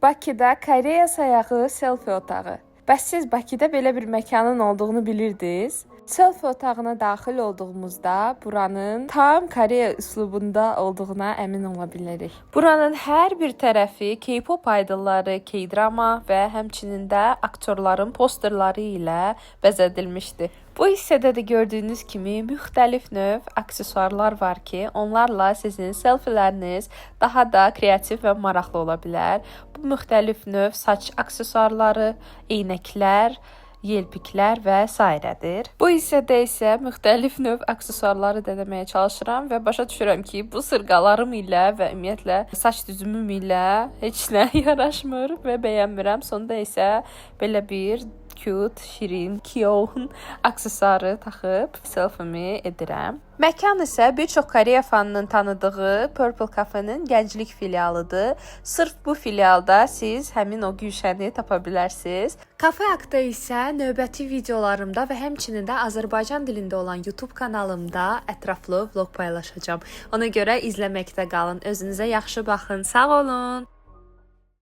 Bakıda Koreya sayağı selfie otağı. Bəs siz Bakıda belə bir məkanın olduğunu bilirdiniz? Selfie otağına daxil olduğumuzda buranın tam Koreya üslubunda olduğuna əmin ola bilərik. Buranın hər bir tərəfi K-pop idolları, K-drama və həmçinin də aktyorların posterları ilə bəzədilmişdi. Bu hissədə də gördüyünüz kimi müxtəlif növ aksesuarlar var ki, onlarla sizin selfiləriniz daha da kreativ və maraqlı ola bilər. Bu müxtəlif növ saç aksesuarları, eynəklər, yelpiklər və s.dir. Bu hissədə isə müxtəlif növ aksesuarları deməyə çalışıram və başa düşürəm ki, bu sırğalarım ilə və ümumiyyətlə saç düzümüm ilə heç nə yaraşmır və bəyənmirəm. Sonda isə belə bir cute, şirin, cute aksesuarı taxıb selfimi edirəm. Məkan isə bir çox Koreya fanının tanıdığı Purple Cafe-nin gənclik filialıdır. Sırf bu filialda siz həmin o gülşəni tapa bilərsiniz. Kafe haqqında isə növbəti videolarımda və həmçinin də Azərbaycan dilində olan YouTube kanalımda ətraflı vlog paylaşacağam. Ona görə izləməkdə qalın. Özünüzə yaxşı baxın. Sağ olun.